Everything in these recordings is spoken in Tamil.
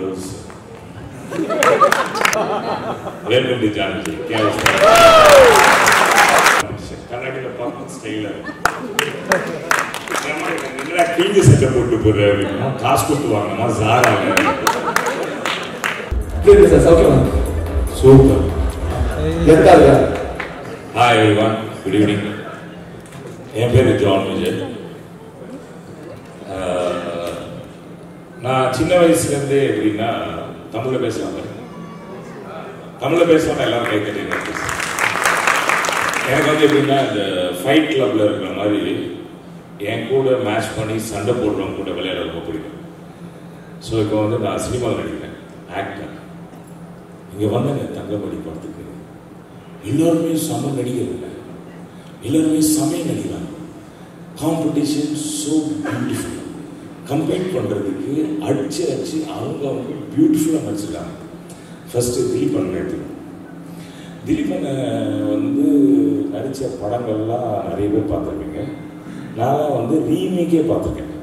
girls. Welcome to Janji. Kannadila பார்க்க ஸ்டைலா நம்ம என்னடா கிழிஞ்ச சட்டை போட்டு போற அப்படினா காசு கொடுத்து வாங்கமா ஜாரா Good sir, okay man. Super. Yattarga. Hi everyone. Good evening. என் பேரு ஜான் விஜய். நான் சின்ன வயசுல இருந்தே எப்படின்னா தமிழ்ல பேசலாம். தமிழ்ல பேசலாம் எல்லாரும் கை தட்டிங்க. எனக்கு வந்து எப்படின்னா இந்த ஃபைட் கிளப்ல இருக்கிற மாதிரி என் கூட மேட்ச் பண்ணி சண்டை போடுறவங்க கூட விளையாட ரொம்ப பிடிக்கும். ஸோ இப்போ வந்து நான் சினிமாவில் நடிக்கிறேன், ஆக்டர். இங்கே வந்தேங்க தங்கமணி படத்துக்கு. எல்லாருமே செம நடிகர், எல்லாருமே சமய நடிக்கிறாங்க. Competition so beautiful. கம்பேர் பண்ணுறதுக்கு அடிச்சு அவங்க பியூட்டிஃபுல்லாக நடிச்சிருக்காங்க. ஃபஸ்ட்டு திலீபன் எடுத்துக்கணும். திலீபனை வந்து நடித்த படங்கள்லாம் நிறைய பேர் பார்த்துருப்பீங்க. நான் வந்து ரீமேக்கே பார்த்துருக்கேன்.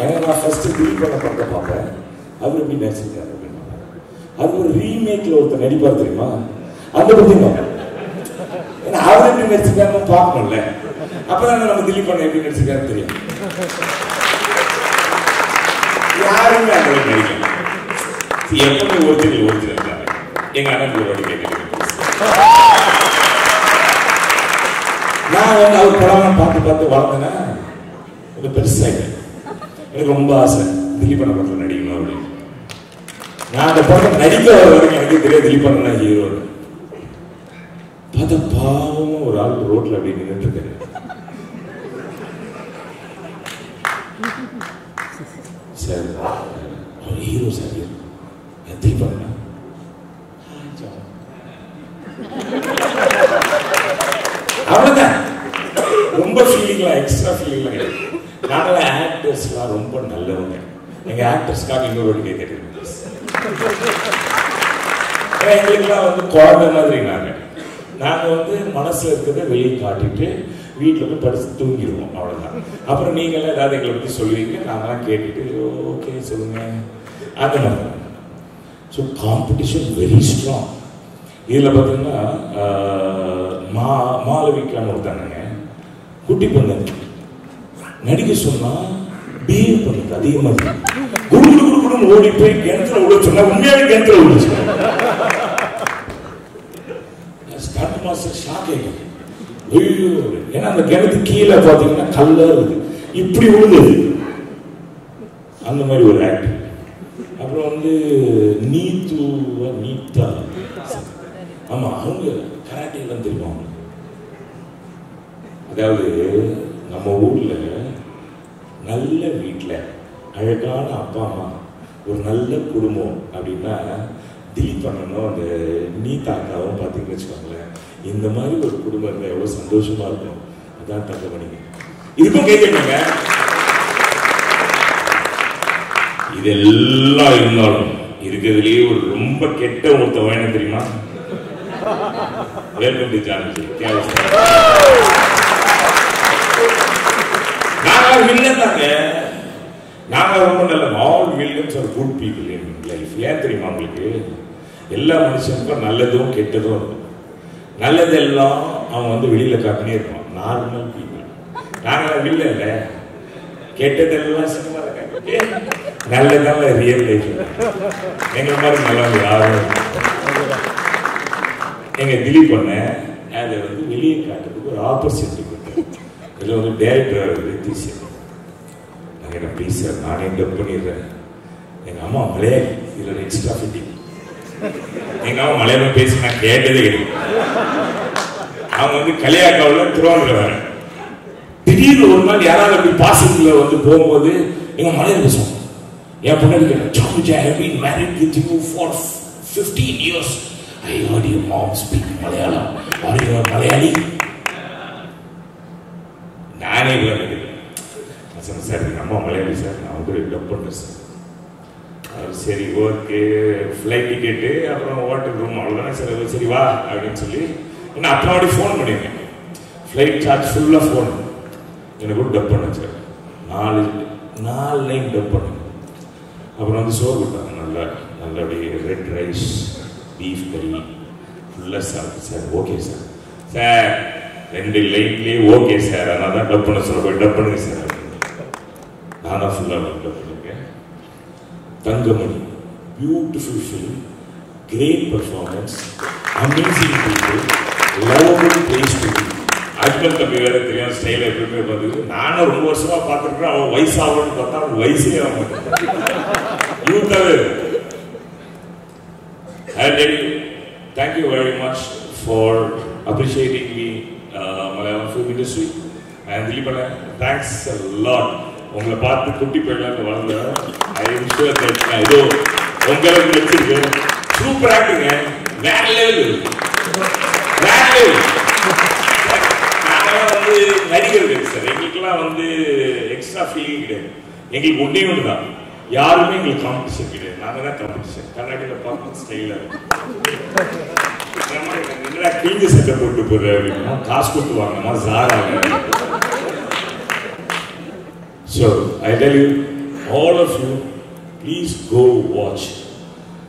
ஏன்னா நான் ஃபஸ்ட்டு திலீபனை படத்தை பார்ப்பேன், அவர் எப்படி நடிச்சிருக்காரு அப்படின்னு. அது ஒரு ரீமேக்கில் ஒருத்தர் நடிப்பார் தெரியுமா, அந்த பற்றி பார்ப்பேன். ஏன்னா அவர் எப்படி நடிச்சிருக்காருன்னு பார்க்கணும்ல, அப்போ தான் நம்ம திலீபனை எப்படி நடிச்சிருக்காருன்னு தெரியும். யாருமே அந்த நடிக்கல. எப்பவுமே ஒரிஜினல் இருக்காங்க. எங்கள் அண்ணன் ஒரு கேட்குறேன். நான் வந்து அவர் படம் பார்த்து வளர்ந்தேன்னா கொஞ்சம் பெருசாகிட்டேன். எனக்கு ரொம்ப ஆசை திலீபனை படத்தில் நடிக்கணும் அப்படின்னு. நான் அந்த படத்தை நடிக்க வர வரைக்கும் எனக்கு தெரியாது திலீபன் ஹீரோ. பார்த்தா பாவம் ஒரு ஆள் ரோட்ல அப்படி நின்றுட்டு இருக்காரு. சார் அவர் ஹீரோ சார், திலீபன் அவ்வளவுதான். ரொம்ப ஃபீலிங்லாம் எக்ஸ்ட்ரா ஃபீலிங்லாம் கிடையாது. நாங்களாம் ஆக்டர்ஸ்லாம் ரொம்ப நல்லவங்க. எங்க ஆக்டர்ஸ்க்காக இன்னொரு கேட்குறேன். எங்களுக்குலாம் வந்து குழந்தை மாதிரி நாங்கள் வந்து மனசில் இருக்கிறத வெளியே காட்டிட்டு வீட்டில் போய் படித்து தூங்கிடுவோம், அவ்வளோதான். அப்புறம் நீங்களாம் ஏதாவது எங்களை பற்றி சொல்லுவீங்க, நாங்களாம் கேட்டுட்டு ஓகே சொல்லுங்க அந்த மாதிரி. So competition very strong. இதில் பார்த்தீங்கன்னா மாலவிக்கான ஒருத்தாங்க குட்டி பொண்ணு நடிக்க சொன்னா பிஹேவ் பண்ணுது அதிகமாக. குடு ஓடி போய் கிணத்துல விட சொன்னா உண்மையாவே கிணத்துல விழுச்சு. ஸ்டார்ட் மாஸ்டர் ஷாக் ஆகிடும். ஐயோ, ஏன்னா அந்த கிணத்து கீழே பார்த்தீங்கன்னா கல்லா இருக்குது, இப்படி விழுந்தது. அந்த மாதிரி ஒரு ஆக்டிங். அப்புறம் வந்து நீத்தா, ஆமா அவங்க கராட்டேலாம் தெரியும். அதாவது நம்ம ஊர்ல நல்ல வீட்டில் அழகான அப்பா அம்மா, ஒரு நல்ல குடும்பம் அப்படின்னா திலீப் பண்ணணும் அந்த நீதாக்காவும் பார்த்தீங்கன்னு வச்சுக்கோங்களேன். இந்த மாதிரி ஒரு குடும்பம் இருந்தால் எவ்வளோ சந்தோஷமா இருக்கும். அதான் தங்கமணிங்க. இதுக்கும் கேட்குங்க. இதெல்லாம் இருந்தாலும் இருக்கிறதுலேயே ஒரு ரொம்ப கெட்ட ஒருத்த வேணும் தெரியுமா? வெல்கம் டு ஜான்ஜி. நாங்க வில்லன் தாங்க. நாங்க ரொம்ப நல்ல all villains are good people in life. ஏன் தெரியுமா உங்களுக்கு? எல்லா மனுஷனுக்கும் நல்லதும் கெட்டதும் இருக்கும். நல்லதெல்லாம் அவன் வந்து வெளியில காட்டினே இருப்பான், நார்மல் பீப்புள். நாங்க வில்லன் இல்லை, கெட்டதெல்லாம் சினிமா இருக்காங்க, நல்லதெல்லாம் ரியல் லைஃப். எங்க மாதிரி நல்லவங்க யாரும். எங்க திலீப் பண்ண அதை வந்து வெளியே காட்டுறதுக்கு ஒரு ஆப்பர்ச்சுனிட்டி கொடுத்தேன். இதில் வந்து டைரக்டர் ரித்திஷ் நாங்கள் என்ன ப்ளீஸ் சார் நானே டப் பண்ணிடுறேன். எங்கள் அம்மா மலையாளி, இதில் எக்ஸ்ட்ரா ஃபிட்டிங். எங்கள் அம்மா மலையாளம் பேசி நான் கேட்டதே கிடையாது. அவங்க வந்து கல்யாணக்காவில் திருவாரூரில் வரேன். திடீர்னு ஒரு நாள் யாராவது அப்படி பாசத்தில் வந்து போகும்போது எங்கள் மலையாளம் பேசுவோம். என் பொண்ணு John, I have been married with you for 15 years. I heard your mom speak Malayalam. Are you a Malayali? நானே சொன்னேன் சார், எங்கள் அம்மா மலையாளி சார், நான் வந்து டப் பண்ணுறேன் சார். சரி ஓகே, ஃப்ளைட் டிக்கெட்டு அப்புறம் ஹோட்டல் ரூம் அவ்வளோதானே சார். சரி வா அப்படின்னு சொல்லி நான் அப்பாவோட ஃபோன் பண்ணியிருக்கேன். ஃப்ளைட் சார்ஜ் ஃபுல்லாக ஃபோன் எனக்கு கூட டப் பண்ணேன் சார். 4 லைன் டப் பண்ணேன். அப்புறம் வந்து சோறு கொடுத்தாங்க, நல்லபடியே ரெட் ரைஸ், பீஃப் கறி ஃபுல்லாக சாப்பிட்டு சார் ஓகே சார், சார் 2 லைன்லேயே ஓகே சார், அதனால தான் டப் பண்ண சொல்ல போய் டப் பண்ணுங்க சார் அப்படின்னு. நானாக ஃபுல்லாக டப் பண்ணிருக்கேன். Thangamani, beautiful film, great performance, amazing people, lovable place to be. Ajmal தம்பி வேற தெரியும் ஸ்டைல எப்பவுமே பார்த்துருக்கு. நானும் ரொம்ப வருஷமா பார்த்துருக்கேன். அவன் வயசாகணும்னு பார்த்தா அவன் வயசே ஆகும், யூத்தாவே. Thank you very much for appreciating me, Malayalam film industry. And Dilipana, thanks a lot. உங்களை பார்த்து குட்டி பையன் வளர்ந்த ஐ எம் ஷூர் தட் நான் ஏதோ உங்களுக்கு வச்சிருக்கேன். சூப்பர் ஆக்டிங்க, வேற லெவல், வேற லெவல். நாங்களாம் வந்து நடிகர்கள் சார், எங்களுக்கெல்லாம் வந்து எக்ஸ்ட்ரா ஃபீலிங் கிடையாது. எங்களுக்கு ஒன்றே ஒன்று தான், யாருமே எங்களுக்கு காம்படிஷன் கிடையாது. நாங்கள் தான் காம்படிஷன். கர்நாடகில் பார்க்க ஸ்டைலாக என்னடா கிழிஞ்ச சட்டை போட்டு போடுற அப்படின்னா காசு கொடுத்து வாங்கம்மா ஜாராங்க. So I tell you, all of you, please go watch.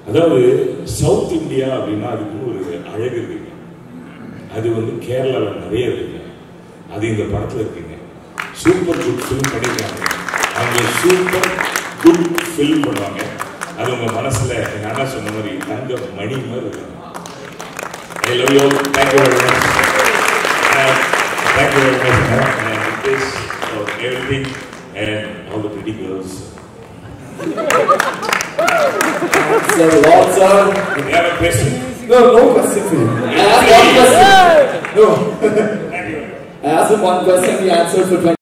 அதாவது சவுத் இந்தியா அப்படின்னா அதுக்கு ஒரு அழகு இருக்குங்க. அது வந்து கேரளாவில் நிறைய இருக்குங்க. அது இந்த படத்தில் இருக்குங்க. சூப்பர் குட் ஃபிலிம் பண்ணியிருக்காங்க. அவங்க சூப்பர் குட் ஃபிலிம் பண்ணுவாங்க. அது உங்கள் மனசில் எங்கள் அண்ணா சொன்ன மாதிரி தங்க மணி மாதிரி இருக்காங்க. I love you all. Thank you very much. Thank you very much. And this for everything and all the pretty girls. Sir, what, sir? Do you have a question? No question for you. I asked one question. No. Thank you. I asked him one question, he answered for 20.